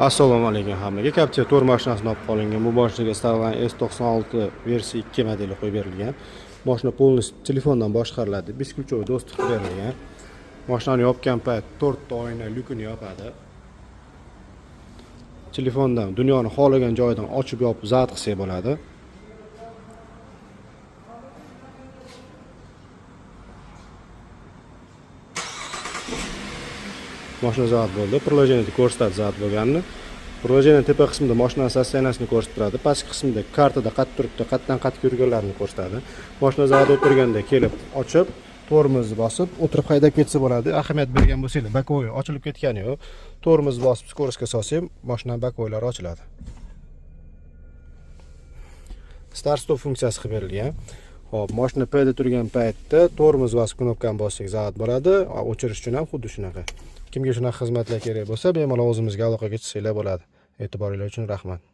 Assalomu alaykum hammaga. Captiva to'rt mashinasini olib qolingan. Bu mashinaga istalgan S96 versiya 2 modeli qo'yib berilgan. Mashina полностью telefondan boshqariladi. Beskilchoy do'stlik berilgan. Mashinani yopgan payt 4 ta oyna lyukini yopadi. Telefondan dunyoni xohlagan joyidan ochib yopib zabt qilsak bo'ladi. Mashina zabt bo'ldi. Приложениеda ko'rsatadi zabt bo'lganini. Приложение tepa qismida mashina sostoyaniyasini ko'rsatib turadi. Pastki qismida kartada qattiq turibdi, qatdan qattiq yurganlarini ko'rsatadi. Mashina zabt o'tirganda kelib ochib, tormozni bosib, o'tirib haydab ketsa bo'ladi. Ahamiyat bergan bo'lsanglar, bakovoy ochilib ketgani yo'q. Tormozni bosib skoroskga solsam, mashina bakovoylari ochiladi. Start stop funksiyasi qilib berilgan. Hop, mashina payda turgan paytda tormoz bosib knopkani bossak zabt bo'ladi. O'chirish uchun ham xuddi shunaqa. Kimga shunaqa xizmatlar kerak bo'lsa, bemalol o'zimizga aloqaga chiqsanglar bo'ladi. E'tiboringiz uchun rahmat.